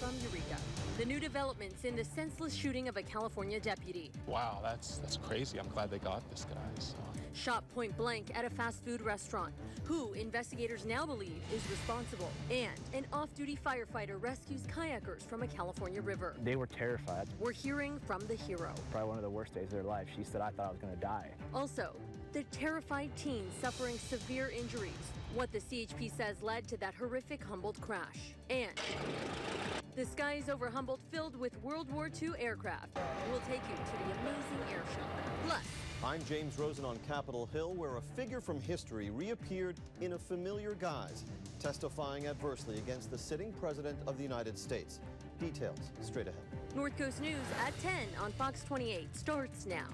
from Eureka. The new developments in the senseless shooting of a California deputy. Wow, that's crazy. I'm glad they got this guy. So. Shot point blank at a fast food restaurant, who investigators now believe is responsible. And an off-duty firefighter rescues kayakers from a California river. They were terrified. We're hearing from the hero. Probably one of the worst days of their life. She said, I thought I was going to die. Also, the terrified teen suffering severe injuries. What the CHP says led to that horrific Humboldt crash. And the skies over Humboldt filled with World War II aircraft. We'll take you to the amazing air show. Plus, I'm James Rosen on Capitol Hill, where a figure from history reappeared in a familiar guise, testifying adversely against the sitting president of the United States. Details straight ahead. North Coast News at 10 on Fox 28 starts now.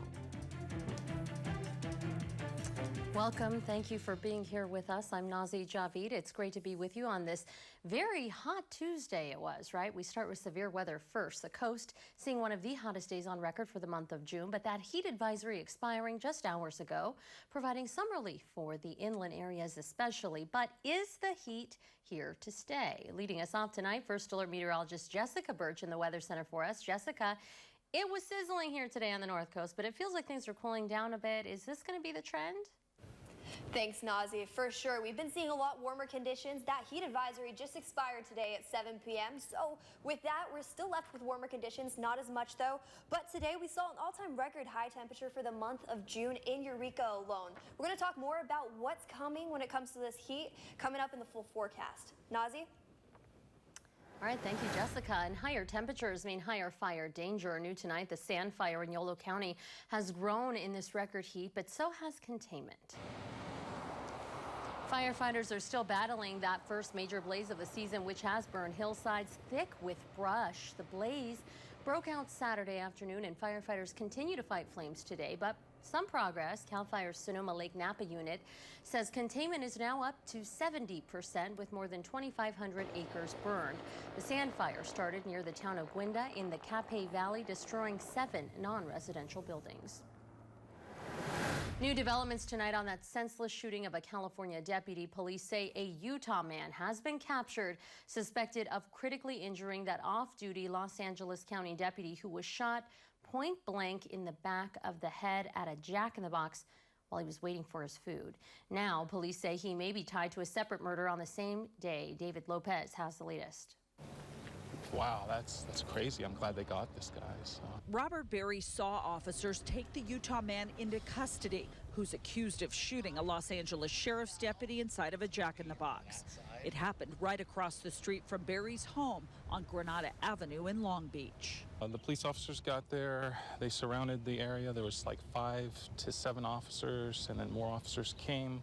Welcome. Thank you for being here with us. I'm Nazi Javid. It's great to be with you on this very hot Tuesday it was, right? We start with severe weather first. The coast seeing one of the hottest days on record for the month of June, but that heat advisory expiring just hours ago, providing some relief for the inland areas especially. But is the heat here to stay? Leading us off tonight, First Alert meteorologist Jessica Birch in the Weather Center for us. Jessica, it was sizzling here today on the North Coast, but it feels like things are cooling down a bit. Is this going to be the trend? Thanks, Nazi. For sure, we've been seeing a lot warmer conditions. That heat advisory just expired today at 7 p.m. So with that, we're still left with warmer conditions, not as much though. But today we saw an all-time record high temperature for the month of June in Eureka alone. We're going to talk more about what's coming when it comes to this heat coming up in the full forecast. Nazi? All right, thank you, Jessica. And higher temperatures mean higher fire danger. New tonight, the Sand Fire in Yolo County has grown in this record heat, but so has containment. Firefighters are still battling that first major blaze of the season, which has burned hillsides thick with brush. The blaze broke out Saturday afternoon, and firefighters continue to fight flames today, but some progress. CAL FIRE's Sonoma Lake Napa unit says containment is now up to 70% with more than 2,500 acres burned. The Sand Fire started near the town of Gwenda in the Capay Valley, destroying 7 non-residential buildings. New developments tonight on that senseless shooting of a California deputy. Police say a Utah man has been captured, suspected of critically injuring that off-duty Los Angeles County deputy who was shot point blank in the back of the head at a Jack in the Box while he was waiting for his food. Now, police say he may be tied to a separate murder on the same day. David Lopez has the latest. Wow, that's crazy. I'm glad they got this guy. So. Robert Berry saw officers take the Utah man into custody, who's accused of shooting a Los Angeles sheriff's deputy inside of a Jack in the Box. It happened right across the street from Berry's home on Granada Avenue in Long Beach. The police officers got there. They surrounded the area. There was like 5 to 7 officers, and then more officers came.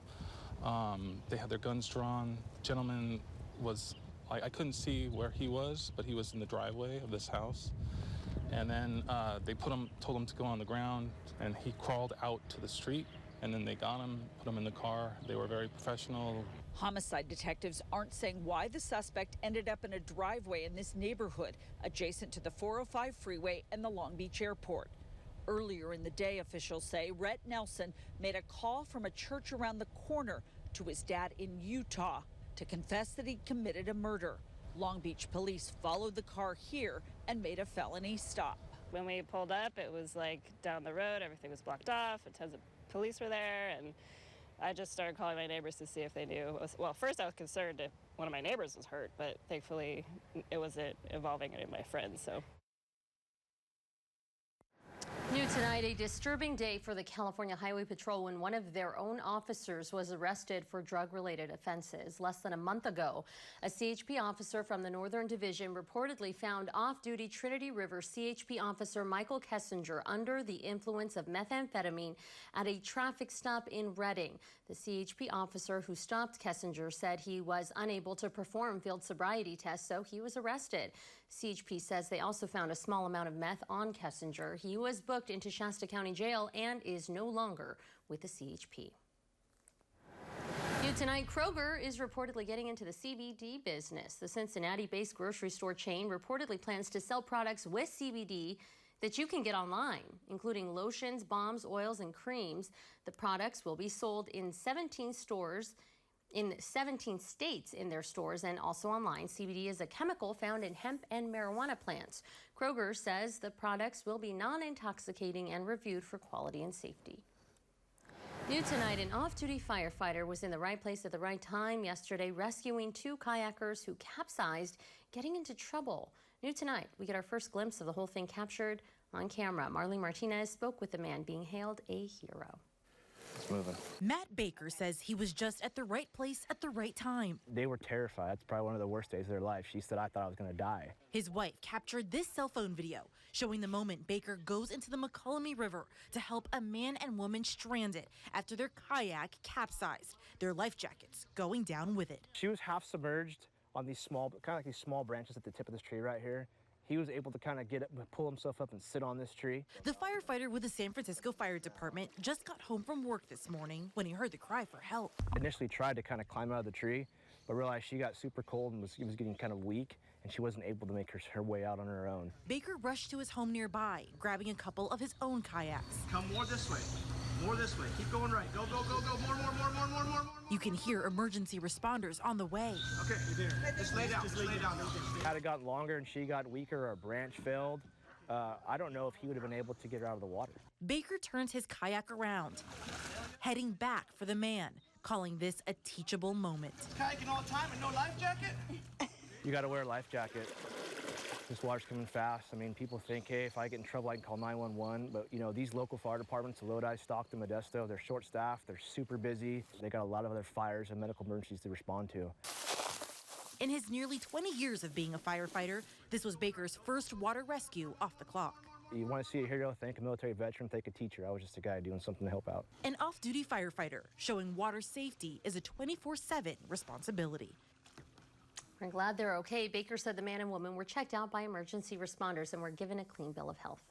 They had their guns drawn. The gentleman was... I couldn't see where he was, but he was in the driveway of this house. And then they told him to go on the ground, and he crawled out to the street, and then they got him, put him in the car. They were very professional. Homicide detectives aren't saying why the suspect ended up in a driveway in this neighborhood, adjacent to the 405 freeway and the Long Beach airport. Earlier in the day, officials say Rhett Nelson made a call from a church around the corner to his dad in Utah to confess that he committed a murder. Long Beach police followed the car here and made a felony stop. When we pulled up, it was like down the road, everything was blocked off, a ton of police were there, and I just started calling my neighbors to see if they knew. Well, first I was concerned if one of my neighbors was hurt, but thankfully it wasn't involving any of my friends, so. New tonight, a disturbing day for the California Highway Patrol when one of their own officers was arrested for drug-related offenses. Less than a month ago, a CHP officer from the Northern Division reportedly found off-duty Trinity River CHP officer Michael Kessinger under the influence of methamphetamine at a traffic stop in Redding. The CHP officer who stopped Kessinger said he was unable to perform field sobriety tests, so he was arrested. CHP says they also found a small amount of meth on Kessinger. He was booked into Shasta County Jail and is no longer with the CHP. New tonight, Kroger is reportedly getting into the CBD business. The Cincinnati-based grocery store chain reportedly plans to sell products with CBD that you can get online, including lotions, balms, oils, and creams. The products will be sold in 17 stores in 17 states in their stores and also online. CBD is a chemical found in hemp and marijuana plants. Kroger says the products will be non-intoxicating and reviewed for quality and safety. New tonight, an off-duty firefighter was in the right place at the right time yesterday, rescuing 2 kayakers who capsized, getting into trouble. New tonight, we get our first glimpse of the whole thing captured on camera. Marlene Martinez spoke with the man being hailed a hero. It's moving. Matt Baker says he was just at the right place at the right time. They were terrified. That's probably one of the worst days of their life. She said, I thought I was going to die. His wife captured this cell phone video showing the moment Baker goes into the McCollum River to help a man and woman stranded after their kayak capsized, their life jackets going down with it. She was half submerged on these small, kind of like these small branches at the tip of this tree right here. He was able to kind of get up, pull himself up and sit on this tree. The firefighter with the San Francisco Fire Department just got home from work this morning when he heard the cry for help. Initially tried to kind of climb out of the tree, but realized she got super cold and was getting kind of weak, and she wasn't able to make her way out on her own. Baker rushed to his home nearby, grabbing a couple of his own kayaks. Come more this way. More this way. Keep going right. Go, go, go, go. More. You can hear emergency responders on the way. Okay, you're there. Just lay down. Just lay down. Had it gotten longer and she got weaker or a branch failed, I don't know if he would have been able to get her out of the water. Baker turns his kayak around, heading back for the man, calling this a teachable moment. Kayaking all the time and no life jacket? You got to wear a life jacket. This water's coming fast. I mean, people think, hey, if I get in trouble, I can call 911. But, you know, these local fire departments, Lodi, Stockton, Modesto, they're short-staffed. They're super busy. They got a lot of other fires and medical emergencies to respond to. In his nearly 20 years of being a firefighter, this was Baker's first water rescue off the clock. You want to see a hero, thank a military veteran, thank a teacher. I was just a guy doing something to help out. An off-duty firefighter showing water safety is a 24/7 responsibility. We're glad they're okay. Baker said the man and woman were checked out by emergency responders and were given a clean bill of health.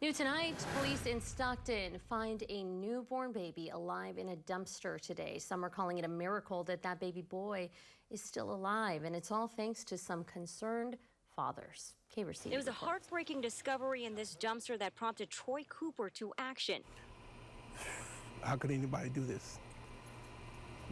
New tonight, police in Stockton find a newborn baby alive in a dumpster today. Some are calling it a miracle that that baby boy is still alive, and it's all thanks to some concerned fathers. It was a heartbreaking discovery in this dumpster that prompted Troy Cooper to action. How could anybody do this?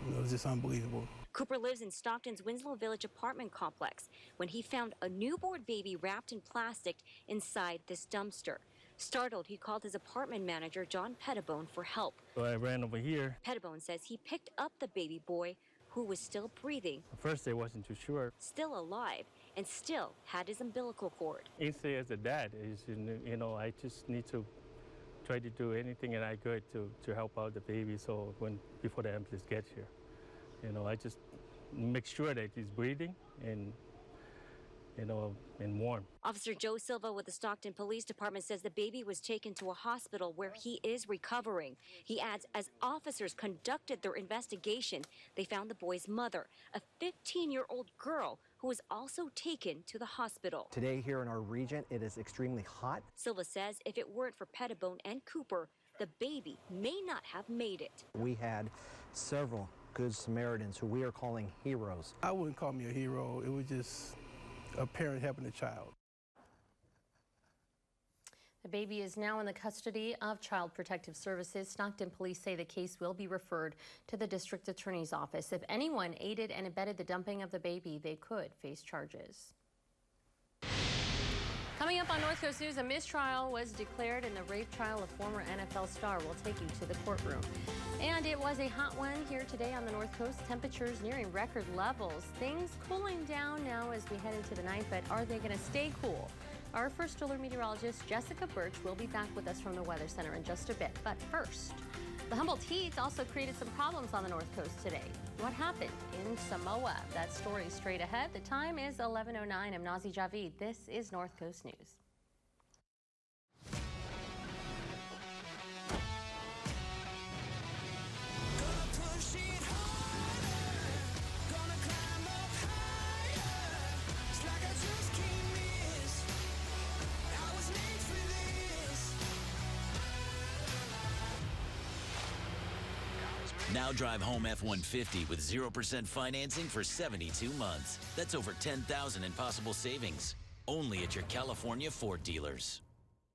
You know, it's just unbelievable. Cooper lives in Stockton's Winslow Village apartment complex when he found a newborn baby wrapped in plastic inside this dumpster. Startled, he called his apartment manager, John Pettibone, for help. So I ran over here. Pettibone says he picked up the baby boy, who was still breathing. At first, I wasn't too sure. Still alive, and still had his umbilical cord. Instantly, as a dad, you know, I just need to try to do anything that I could to help out the baby. So before the ambulance gets here, you know, I just make sure that he's breathing and, you know, and warm. Officer Joe Silva with the Stockton Police Department says the baby was taken to a hospital where he is recovering. He adds, as officers conducted their investigation, they found the boy's mother, a 15-year-old girl who was also taken to the hospital. Today here in our region, it is extremely hot. Silva says if it weren't for Pettibone and Cooper, the baby may not have made it. We had several Good Samaritans who we are calling heroes. I wouldn't call me a hero. It was just a parent helping a child. The baby is now in the custody of Child Protective Services. Stockton police say the case will be referred to the district attorney's office. If anyone aided and abetted the dumping of the baby, they could face charges. Coming up on North Coast News, a mistrial was declared in the rape trial of former NFL star. We'll take you to the courtroom. And it was a hot one here today on the North Coast. Temperatures nearing record levels. Things cooling down now as we head into the night, but are they going to stay cool? Our first alert meteorologist, Jessica Birch, will be back with us from the Weather Center in just a bit. But first, the Humboldt heat also created some problems on the North Coast today. What happened in Samoa? That story straight ahead. The time is 11:09. I'm Nazi Javid. This is North Coast News. Now drive home F-150 with 0% financing for 72 months. That's over $10,000 in possible savings. Only at your California Ford dealers.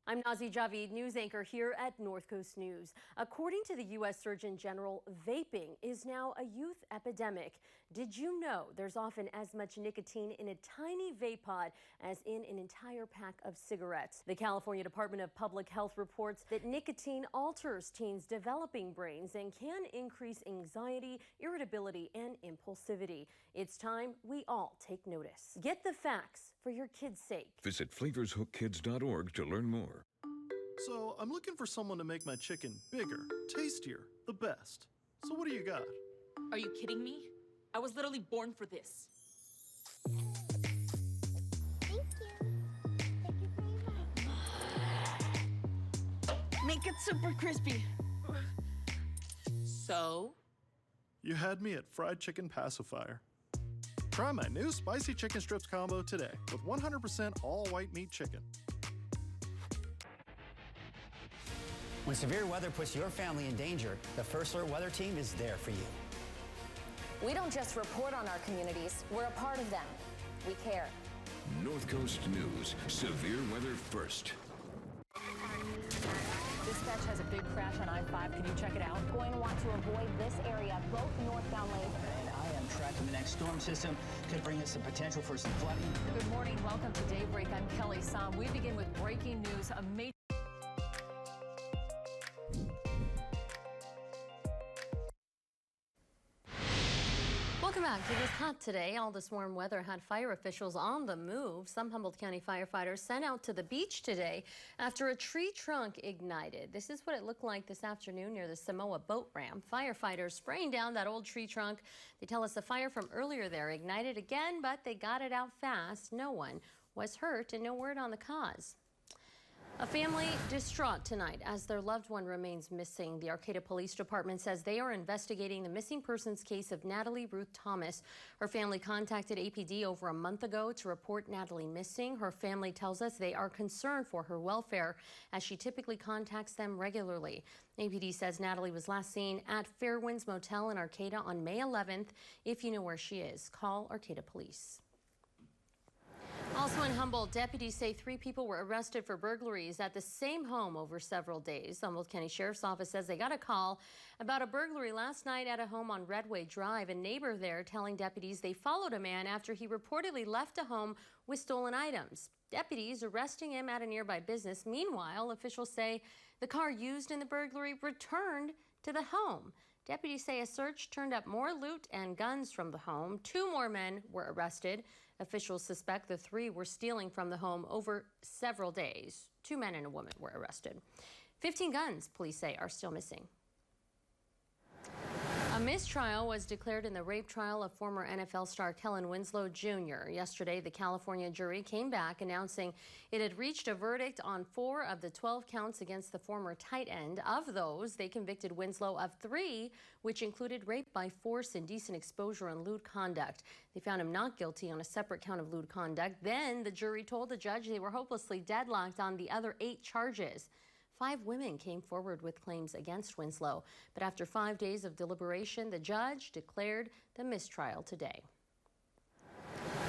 I'm Nazi Javid, news anchor here at North Coast News. According to the U.S. Surgeon General, vaping is now a youth epidemic. Did you know there's often as much nicotine in a tiny vape pod as in an entire pack of cigarettes? The California Department of Public Health reports that nicotine alters teens' developing brains and can increase anxiety, irritability, and impulsivity. It's time we all take notice. Get the facts for your kids' sake. Visit flavorshookkids.org to learn more. So, I'm looking for someone to make my chicken bigger, tastier, the best. So what do you got? Are you kidding me? I was literally born for this. Thank you. Thank you very much. Make it super crispy. So? You had me at fried chicken pacifier. Try my new spicy chicken strips combo today with 100% all white meat chicken. When severe weather puts your family in danger, the First Alert Weather Team is there for you. We don't just report on our communities, we're a part of them. We care. North Coast News, severe weather first. Dispatch has a big crash on I-5. Can you check it out? Going to want to avoid this area, both northbound lanes. And I am tracking the next storm system. Could bring us some potential for some flooding. Good morning. Welcome to Daybreak. I'm Kelly Som. We begin with breaking news. A major Welcome back. It was hot today. All this warm weather had fire officials on the move. Some Humboldt County firefighters sent out to the beach today after a tree trunk ignited. This is what it looked like this afternoon near the Samoa boat ramp. Firefighters spraying down that old tree trunk. They tell us the fire from earlier there ignited again, but they got it out fast. No one was hurt and no word on the cause. A family distraught tonight as their loved one remains missing. The Arcata Police Department says they are investigating the missing persons case of Natalie Ruth Thomas. Her family contacted APD over a month ago to report Natalie missing. Her family tells us they are concerned for her welfare as she typically contacts them regularly. APD says Natalie was last seen at Fairwinds Motel in Arcata on May 11th. If you know where she is, call Arcata Police. Also in Humboldt, deputies say 3 people were arrested for burglaries at the same home over several days. The Humboldt County Sheriff's Office says they got a call about a burglary last night at a home on Redway Drive. A neighbor there telling deputies they followed a man after he reportedly left a home with stolen items. Deputies arresting him at a nearby business. Meanwhile, officials say the car used in the burglary returned to the home. Deputies say a search turned up more loot and guns from the home. 2 more men were arrested. Officials suspect the 3 were stealing from the home over several days. 2 men and a woman were arrested. 15 guns, police say, are still missing. A mistrial was declared in the rape trial of former NFL star Kellen Winslow Jr. Yesterday, the California jury came back announcing it had reached a verdict on 4 of the 12 counts against the former tight end. Of those, they convicted Winslow of 3, which included rape by force, indecent exposure, and lewd conduct. They found him not guilty on a separate count of lewd conduct. Then the jury told the judge they were hopelessly deadlocked on the other 8 charges. 5 women came forward with claims against Winslow, but after 5 days of deliberation, the judge declared the mistrial today.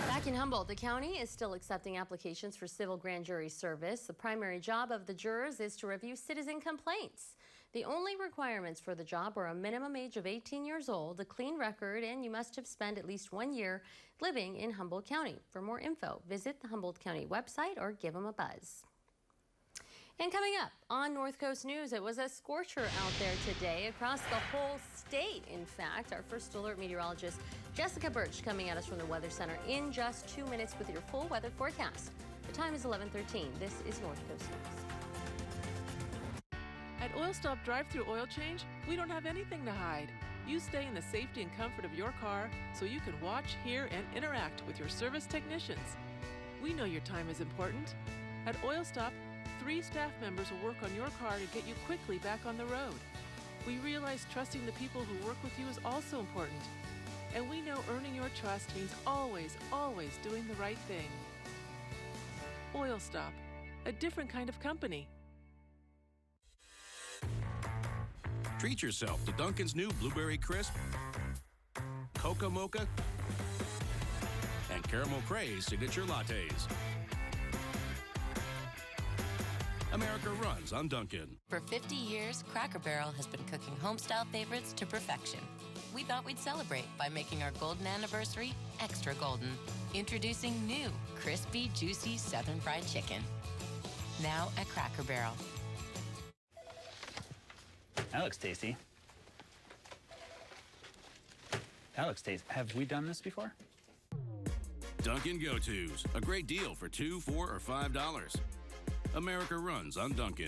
Back in Humboldt, the county is still accepting applications for civil grand jury service. The primary job of the jurors is to review citizen complaints. The only requirements for the job are a minimum age of 18 years old, a clean record, and you must have spent at least 1 year living in Humboldt County. For more info, visit the Humboldt County website or give them a buzz. And coming up on North Coast News, it was a scorcher out there today across the whole state. In fact, our first alert meteorologist, Jessica Birch, coming at us from the Weather Center in just 2 minutes with your full weather forecast. The time is 11:13. This is North Coast News. At Oil Stop Drive-Thru Oil Change, we don't have anything to hide. You stay in the safety and comfort of your car so you can watch, hear, and interact with your service technicians. We know your time is important. At Oil Stop, 3 staff members will work on your car to get you quickly back on the road. We realize trusting the people who work with you is also important. And we know earning your trust means always, always doing the right thing. Oil Stop, a different kind of company. Treat yourself to Dunkin's new Blueberry Crisp, Cocoa Mocha, and Caramel Craze signature lattes. America runs on Dunkin'. For 50 years, Cracker Barrel has been cooking home-style favorites to perfection. We thought we'd celebrate by making our golden anniversary extra golden. Introducing new, crispy, juicy Southern Fried Chicken. Now at Cracker Barrel. That looks tasty. That looks tasty. Have we done this before? Dunkin' Go-Tos, a great deal for $2, $4, or $5. America runs on Dunkin'.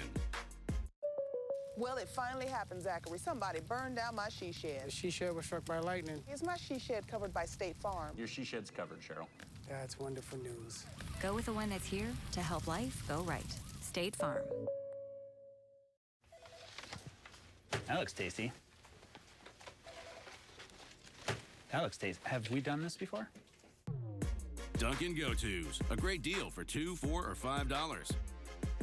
Well, it finally happened, Zachary. Somebody burned down my she shed. The she shed was struck by lightning. Is my she shed covered by State Farm? Your she shed's covered, Cheryl. That's wonderful news. Go with the one that's here to help life go right. State Farm. That looks tasty. That looks tasty. Have we done this before? Dunkin' Go-Tos, a great deal for $2, $4, or $5.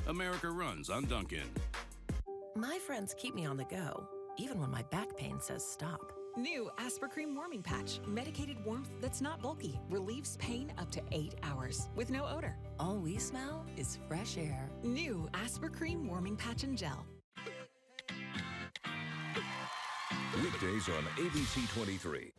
America runs on Dunkin'. My friends keep me on the go, even when my back pain says stop. New Aspercreme Warming Patch. Medicated warmth that's not bulky. Relieves pain up to 8 hours with no odor. All we smell is fresh air. New Aspercreme Warming Patch and Gel. Weekdays on ABC 23.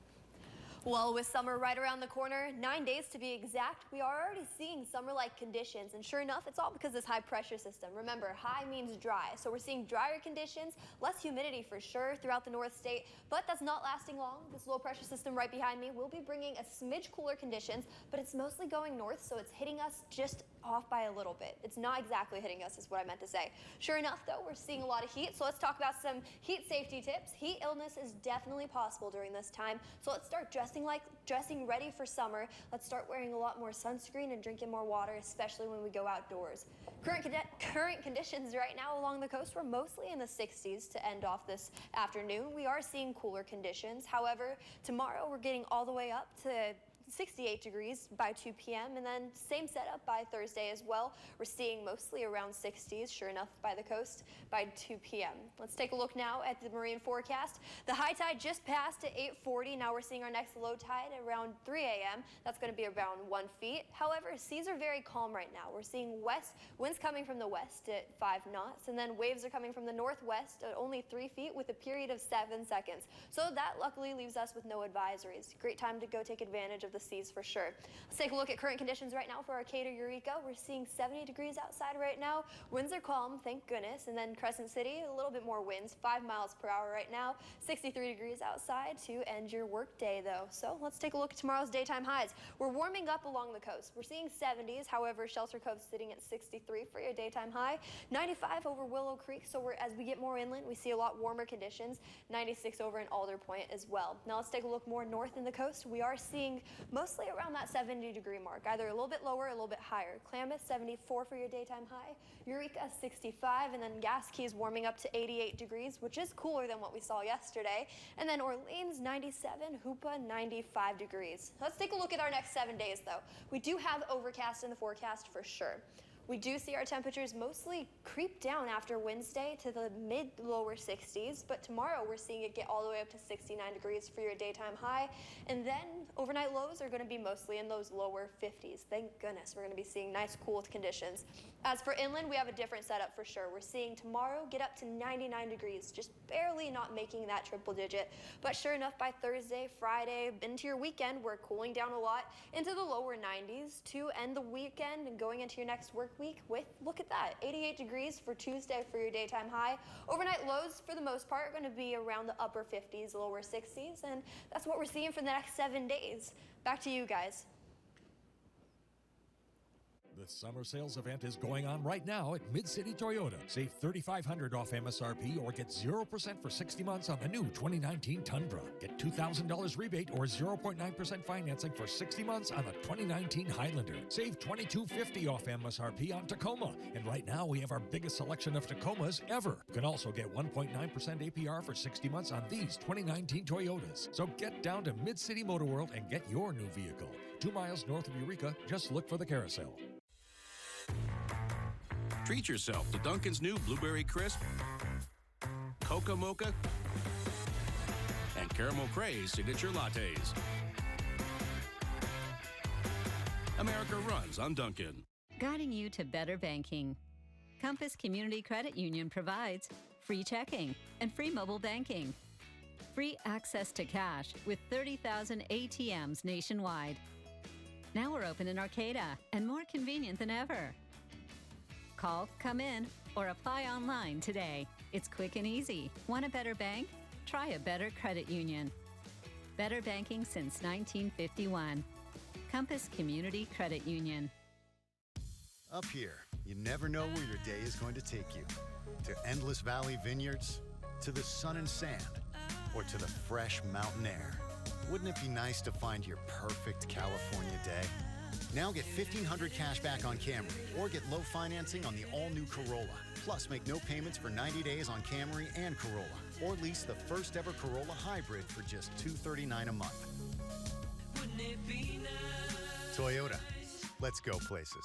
Well, with summer right around the corner, 9 days to be exact, we are already seeing summer-like conditions. And sure enough, it's all because of this high pressure system. Remember, high means dry. So we're seeing drier conditions, less humidity for sure throughout the North State. But that's not lasting long. This low pressure system right behind me will be bringing a smidge cooler conditions, but it's mostly going north, so it's hitting us just off by a little bit. It's not exactly hitting us is what I meant to say. Sure enough, though, we're seeing a lot of heat. So let's talk about some heat safety tips. Heat illness is definitely possible during this time. So let's start dressing ready for summer. Let's start wearing a lot more sunscreen and drinking more water, especially when we go outdoors. Current conditions right now along the coast, we're mostly in the 60s to end off this afternoon. We are seeing cooler conditions. However, tomorrow we're getting all the way up to 68 degrees by 2 p.m. and then same setup by Thursday as well. We're seeing mostly around 60s, sure enough, by the coast by 2 p.m. Let's take a look now at the marine forecast. The high tide just passed at 8:40. Now we're seeing our next low tide around 3 a.m. That's going to be around 1 feet. However, seas are very calm right now. We're seeing winds coming from the west at 5 knots, and then waves are coming from the northwest at only 3 feet with a period of 7 seconds. So that luckily leaves us with no advisories. Great time to go take advantage of the seas for sure. Let's take a look at current conditions right now for Arcata, Eureka. We're seeing 70 degrees outside right now. Winds are calm, thank goodness. And then Crescent City, a little bit more winds, 5 miles per hour right now. 63 degrees outside to end your work day though. So let's take a look at tomorrow's daytime highs. We're warming up along the coast. We're seeing 70s. However, Shelter Cove's sitting at 63 for your daytime high. 95 over Willow Creek. So as we get more inland, we see a lot warmer conditions. 96 over in Alder Point as well. Now let's take a look more north in the coast. We are seeing mostly around that 70-degree mark, either a little bit lower or a little bit higher. Klamath, 74 for your daytime high. Eureka, 65, and then Gas Keys warming up to 88 degrees, which is cooler than what we saw yesterday. And then Orleans, 97, Hoopa, 95 degrees. Let's take a look at our next 7 days, though. We do have overcast in the forecast for sure. We do see our temperatures mostly creep down after Wednesday to the mid-lower 60s, but tomorrow we're seeing it get all the way up to 69 degrees for your daytime high, and then overnight lows are going to be mostly in those lower 50s. Thank goodness we're going to be seeing nice, cool conditions. As for inland, we have a different setup for sure. We're seeing tomorrow get up to 99 degrees, just barely not making that triple digit, but sure enough, by Thursday, Friday, into your weekend, we're cooling down a lot into the lower 90s to end the weekend and going into your next work week with, look at that, 88 degrees for Tuesday for your daytime high. Overnight lows, for the most part, are going to be around the upper 50s, lower 60s, and that's what we're seeing for the next 7 days. Back to you guys. The summer sales event is going on right now at Mid-City Toyota. Save $3,500 off MSRP or get 0% for 60 months on the new 2019 Tundra. Get $2,000 rebate or 0.9% financing for 60 months on the 2019 Highlander. Save $2,250 off MSRP on Tacoma. And right now we have our biggest selection of Tacomas ever. You can also get 1.9% APR for 60 months on these 2019 Toyotas. So get down to Mid-City Motor World and get your new vehicle. 2 miles north of Eureka, just look for the carousel. Treat yourself to Dunkin's new Blueberry Crisp, Coca Mocha, and Caramel Craze signature lattes. America runs on Dunkin'. Guiding you to better banking. Compass Community Credit Union provides free checking and free mobile banking. Free access to cash with 30,000 ATMs nationwide. Now we're open in Arcata and more convenient than ever. Call, come in, or apply online today. It's quick and easy. Want a better bank? Try a better credit union. Better banking since 1951. Compass Community Credit Union. Up here, you never know where your day is going to take you. To endless valley vineyards, to the sun and sand, or to the fresh mountain air. Wouldn't it be nice to find your perfect California day? Now get $1,500 cash back on Camry, or get low financing on the all-new Corolla. Plus, make no payments for 90 days on Camry and Corolla, or lease the first ever Corolla Hybrid for just $239 a month. Wouldn't it be nice? Toyota, let's go places.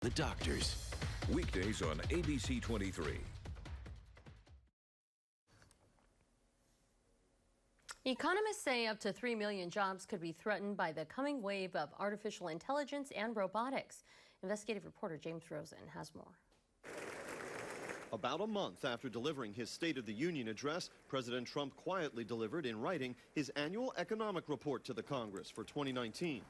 The Doctors. Weekdays on ABC 23. Economists say up to 3 million jobs could be threatened by the coming wave of artificial intelligence and robotics. Investigative reporter James Rosen has more. About a month after delivering his State of the Union address, President Trump quietly delivered in writing his annual economic report to the Congress for 2019.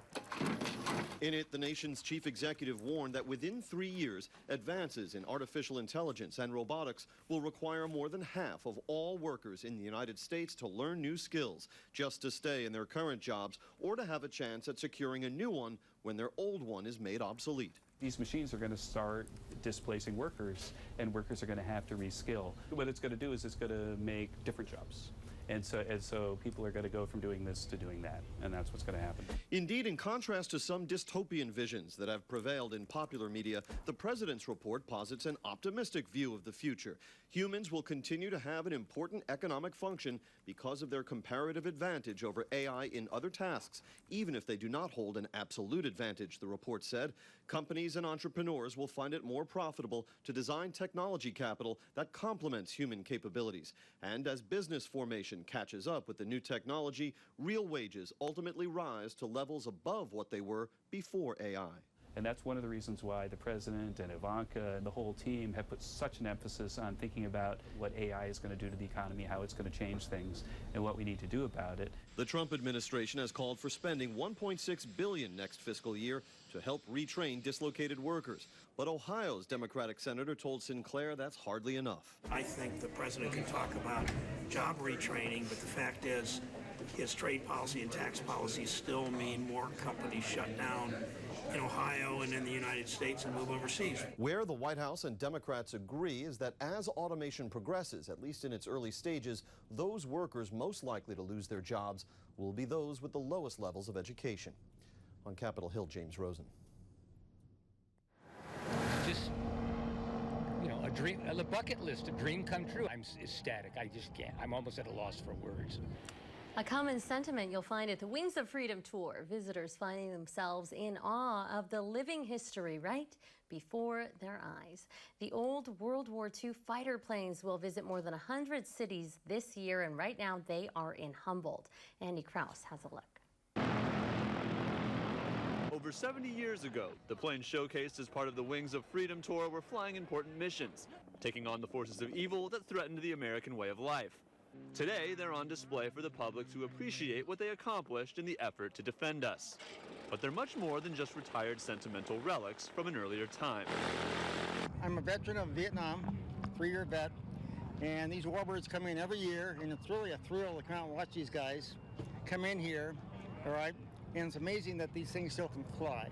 In it, the nation's chief executive warned that within 3 years, advances in artificial intelligence and robotics will require more than half of all workers in the United States to learn new skills just to stay in their current jobs or to have a chance at securing a new one when their old one is made obsolete. These machines are going to start displacing workers, and workers are going to have to reskill. What it's going to do is it's going to make different jobs. And so people are going to go from doing this to doing that, and that's what's going to happen. Indeed, in contrast to some dystopian visions that have prevailed in popular media, the president's report posits an optimistic view of the future. Humans will continue to have an important economic function because of their comparative advantage over AI in other tasks, even if they do not hold an absolute advantage, the report said. Companies and entrepreneurs will find it more profitable to design technology capital that complements human capabilities. And as business formation catches up with the new technology, real wages ultimately rise to levels above what they were before AI. And that's one of the reasons why the president and Ivanka and the whole team have put such an emphasis on thinking about what AI is going to do to the economy, how it's going to change things, and what we need to do about it. The Trump administration has called for spending $1.6 billion next fiscal year to help retrain dislocated workers. But Ohio's Democratic senator told Sinclair that's hardly enough. I think the president can talk about job retraining, but the fact is his trade policy and tax policies still mean more companies shut down in Ohio and in the United States and move overseas. Where the White House and Democrats agree is that as automation progresses, at least in its early stages, those workers most likely to lose their jobs will be those with the lowest levels of education. On Capitol Hill, James Rosen. Just, you know, a dream, a bucket list, a dream come true. I'm ecstatic. I just can't. I'm almost at a loss for words. A common sentiment you'll find at the Wings of Freedom tour. Visitors finding themselves in awe of the living history right before their eyes. The old World War II fighter planes will visit more than 100 cities this year, and right now they are in Humboldt. Andy Krause has a look. Over 70 years ago, the planes showcased as part of the Wings of Freedom tour were flying important missions, taking on the forces of evil that threatened the American way of life. Today, they're on display for the public to appreciate what they accomplished in the effort to defend us. But they're much more than just retired sentimental relics from an earlier time. I'm a veteran of Vietnam, 3-year vet, and these warbirds come in every year, and it's really a thrill to come out and watch these guys come in here, all right? And it's amazing that these things still can fly.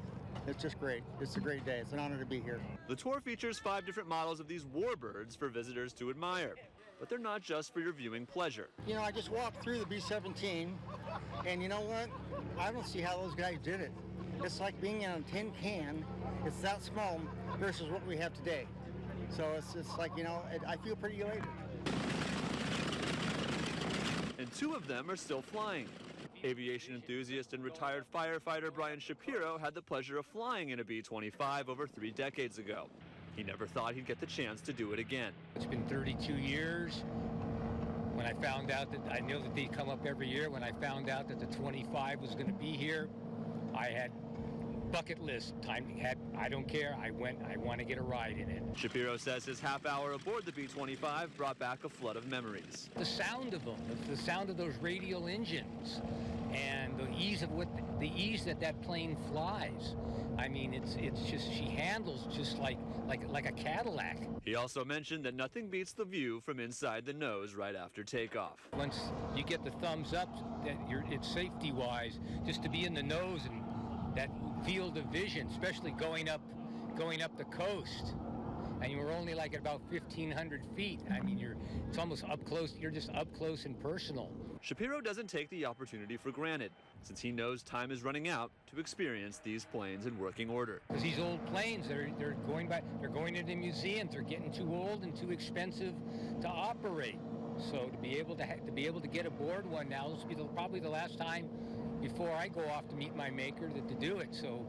It's just great. It's a great day. It's an honor to be here. The tour features 5 different models of these warbirds for visitors to admire. But they're not just for your viewing pleasure. You know, I just walked through the B-17, and you know what? I don't see how those guys did it. It's like being in a tin can. It's that small versus what we have today. So it's like, you know, I feel pretty elated. And 2 of them are still flying. Aviation enthusiast and retired firefighter Brian Shapiro had the pleasure of flying in a B-25 over 3 decades ago. He never thought he'd get the chance to do it again. It's been 32 years. When I found out that I knew that they'd come up every year, when I found out that the 25 was going to be here, I had bucket list time. I don't care. I want to get a ride in it. Shapiro says his half hour aboard the B-25 brought back a flood of memories. The sound of them, the sound of those radial engines, and the ease that plane flies. I mean, it's just, she handles just like a Cadillac. He also mentioned that nothing beats the view from inside the nose right after takeoff. Once you get the thumbs up, that it's safety-wise, just to be in the nose and that field of vision, especially going up the coast. And you were only like at about 1,500 feet. I mean, it's almost up close. You're just up close and personal. Shapiro doesn't take the opportunity for granted, since he knows time is running out to experience these planes in working order. Because these old planes, they're going into museums. They're getting too old and too expensive to operate. So to be able to get aboard one now, this will be probably the last time before I go off to meet my maker to do it. So,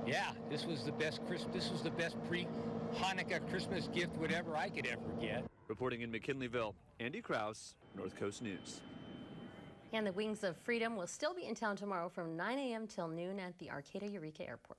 yeah, this was the best pre-Hanukkah Christmas gift whatever I could ever get. Reporting in McKinleyville, Andy Krause, North Coast News. And the Wings of Freedom will still be in town tomorrow from 9 a.m. till noon at the Arcata Eureka Airport.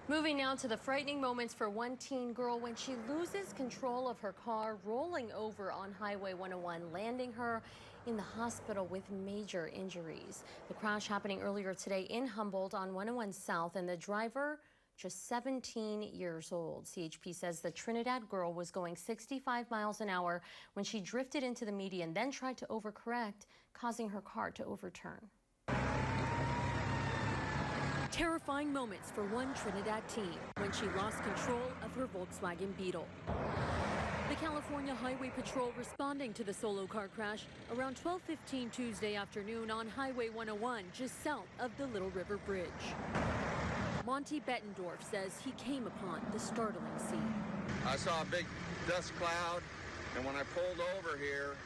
Moving now to the frightening moments for one teen girl when she loses control of her car, rolling over on Highway 101, landing her in the hospital with major injuries. The crash happening earlier today in Humboldt on 101 South, and the driver just 17 years old. CHP says the Trinidad girl was going 65 miles an hour when she drifted into the median, then tried to overcorrect, causing her car to overturn. Terrifying moments for one Trinidad teen when she lost control of her Volkswagen Beetle. The California Highway Patrol responding to the solo car crash around 12:15 Tuesday afternoon on Highway 101 just south of the Little River Bridge. Monty Bettendorf says he came upon the startling scene. I saw a big dust cloud, and when I pulled over here,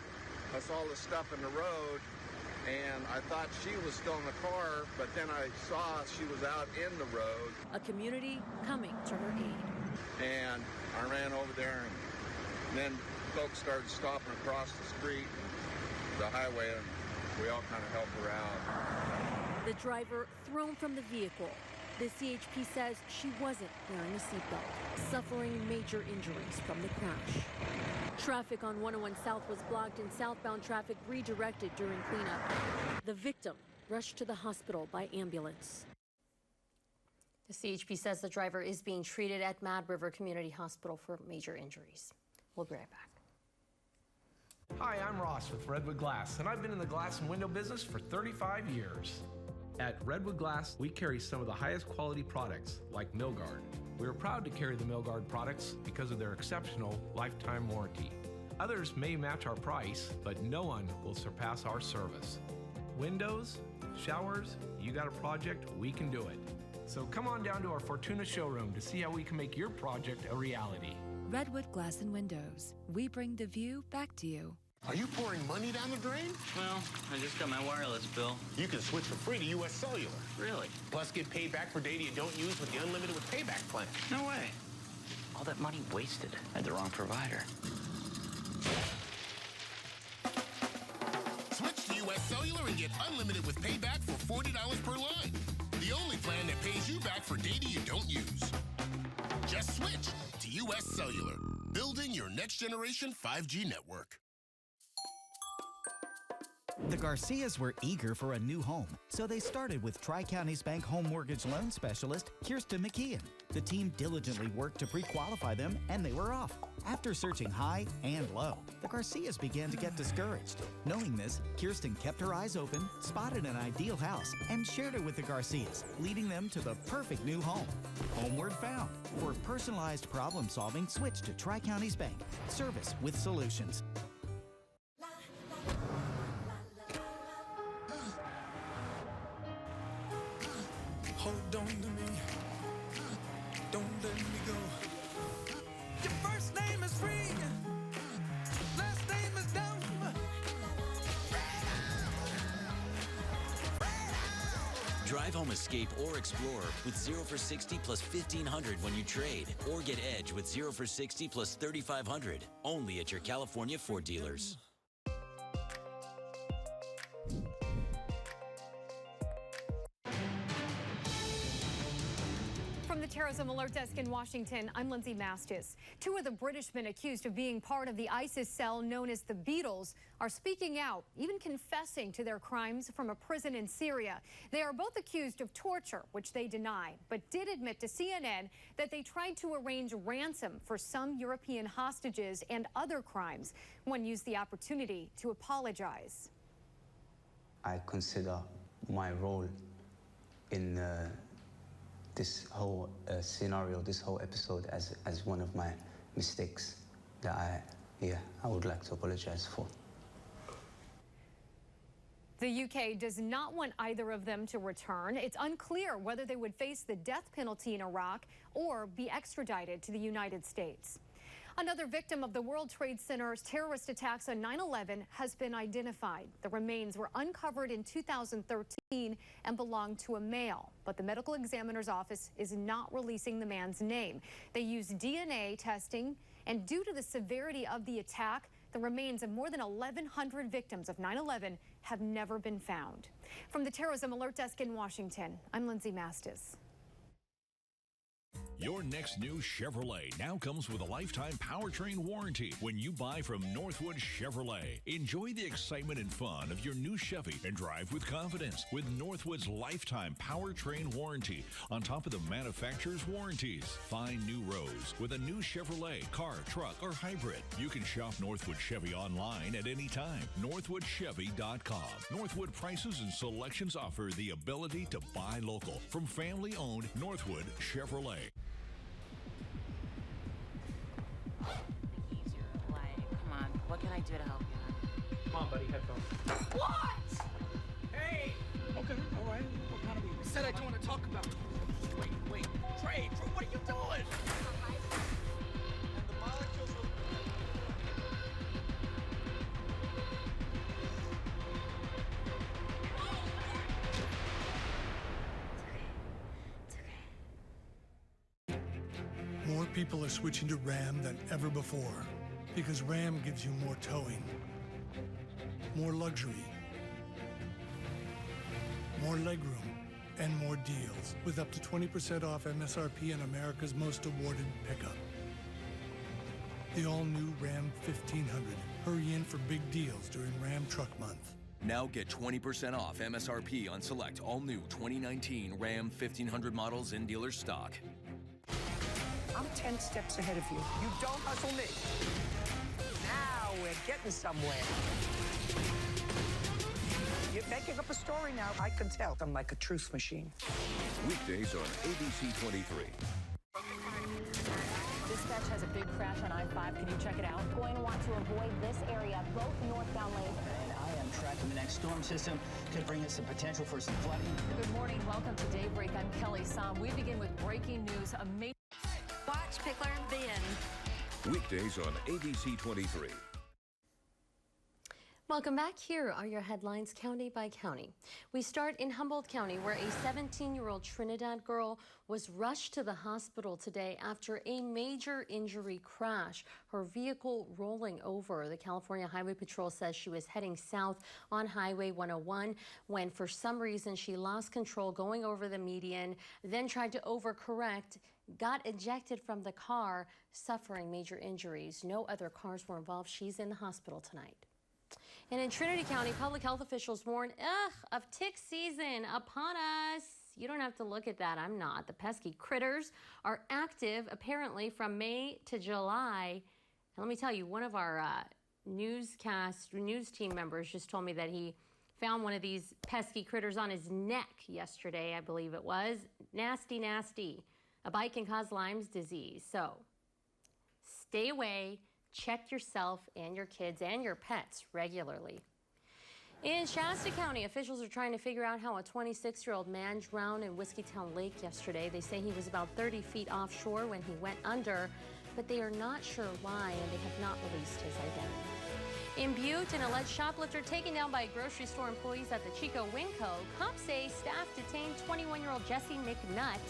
I saw the stuff in the road, and I thought she was still in the car, but then I saw she was out in the road. A community coming to her aid. And I ran over there, and then folks started stopping across the street, the highway, and we all kind of helped her out. The driver thrown from the vehicle. The CHP says she wasn't wearing a seatbelt, suffering major injuries from the crash. Traffic on 101 South was blocked and southbound traffic redirected during cleanup. The victim rushed to the hospital by ambulance. The CHP says the driver is being treated at Mad River Community Hospital for major injuries. We'll be right back. Hi, I'm Ross with Redwood Glass, and I've been in the glass and window business for 35 years. At Redwood Glass, we carry some of the highest quality products, like Milgard. We are proud to carry the Milgard products because of their exceptional lifetime warranty. Others may match our price, but no one will surpass our service. Windows, showers, you got a project, we can do it. So come on down to our Fortuna showroom to see how we can make your project a reality. Redwood Glass and Windows. We bring the view back to you. Are you pouring money down the drain? Well, I just got my wireless bill. You can switch for free to U.S. Cellular. Really? Plus get paid back for data you don't use with the Unlimited with Payback plan. No way. All that money wasted. I had the wrong provider. Switch to U.S. Cellular and get Unlimited with Payback for $40 per line. The only plan that pays you back for data you don't use. Just switch to U.S. Cellular. Building your next generation 5G network. The Garcias were eager for a new home, so they started with Tri-Counties Bank home mortgage loan specialist Kirsten McKeon. The team diligently worked to pre-qualify them, and they were off. After searching high and low, the Garcias began to get discouraged. Knowing this, Kirsten kept her eyes open, spotted an ideal house, and shared it with the Garcias, leading them to the perfect new home. Homeward Found. For personalized problem solving, switch to Tri-Counties Bank. Service with solutions. Hold on to me, don't let me go. Your first name is free, last name is dumb. Drive home Escape or Explorer with 0 for 60 plus 1,500 when you trade. Or get Edge with 0 for 60 plus 3,500. Only at your California Ford dealers. From the Terrorism Alert Desk in Washington, I'm Lindsay Mastis. Two of the British men accused of being part of the ISIS cell known as the Beatles are speaking out, even confessing to their crimes from a prison in Syria. They are both accused of torture, which they deny, but did admit to CNN that they tried to arrange ransom for some European hostages and other crimes. One used the opportunity to apologize. I consider my role in this whole scenario, this whole episode as one of my mistakes that I would like to apologize for. The UK does not want either of them to return. It's unclear whether they would face the death penalty in Iraq or be extradited to the United States. Another victim of the World Trade Center's terrorist attacks on 9/11 has been identified. The remains were uncovered in 2013 and belonged to a male, but the medical examiner's office is not releasing the man's name. They used DNA testing, and due to the severity of the attack, the remains of more than 1,100 victims of 9/11 have never been found. From the Terrorism Alert Desk in Washington, I'm Lindsay Mastis. Your next new Chevrolet now comes with a lifetime powertrain warranty when you buy from Northwood Chevrolet. Enjoy the excitement and fun of your new Chevy and drive with confidence with Northwood's lifetime powertrain warranty on top of the manufacturer's warranties. Find new roads with a new Chevrolet, car, truck, or hybrid. You can shop Northwood Chevy online at any time. NorthwoodChevy.com. Northwood prices and selections offer the ability to buy local from family-owned Northwood Chevrolet. What can I do to help you? Come on, buddy, headphones. What? Hey! Okay, all right. What kind of beat? I said I don't want to talk about it. Wait. Trey, what are you doing? More people are switching to Ram than ever before because Ram gives you more towing, more luxury, more legroom, and more deals with up to 20% off MSRP on America's most awarded pickup. The all-new Ram 1500. Hurry in for big deals during Ram Truck Month. Now get 20% off MSRP on select all-new 2019 Ram 1500 models in dealer stock. I'm 10 steps ahead of you. You don't hustle me. Now we're getting somewhere. You're making up a story now. I can tell. I'm like a truth machine. Weekdays on ABC 23. Dispatch has a big crash on I-5. Can you check it out? Going to want to avoid this area, both northbound lanes. And I am tracking the next storm system. Could bring us some potential for some flooding. Good morning. Welcome to Daybreak. I'm Kelly Som. We begin with breaking news. A major... Watch Pickler and Ben. Weekdays on ABC 23. Welcome back. Here are your headlines county by county. We start in Humboldt County, where a 17-year-old Trinidad girl was rushed to the hospital today after a major injury crash. Her vehicle rolling over. The California Highway Patrol says she was heading south on Highway 101 when for some reason she lost control going over the median, then tried to overcorrect, got ejected from the car, suffering major injuries. No other cars were involved. She's in the hospital tonight. And in Trinity County, public health officials warn, of tick season upon us. You don't have to look at that. I'm not. The pesky critters are active apparently from May to July. And let me tell you, one of our news team members just told me that he found one of these pesky critters on his neck yesterday, I believe it was. Nasty, nasty. A bite can cause Lyme's disease. So stay away. Check yourself and your kids and your pets regularly. In Shasta County, officials are trying to figure out how a 26-year-old man drowned in Whiskeytown Lake yesterday. They say he was about 30 feet offshore when he went under, but they are not sure why, and they have not released his identity. In Butte, an alleged shoplifter taken down by grocery store employees at the Chico Winco. Cops say staff detained 21-year-old Jesse McNutt,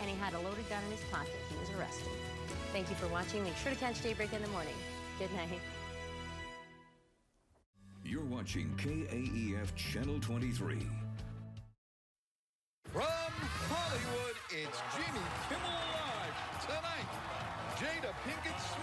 and he had a loaded gun in his pocket. He was arrested. Thank you for watching. Make sure to catch Daybreak in the morning. Good night. You're watching KAEF Channel 23. From Hollywood, it's Jimmy Kimmel Live. Tonight, Jada Pinkett Smith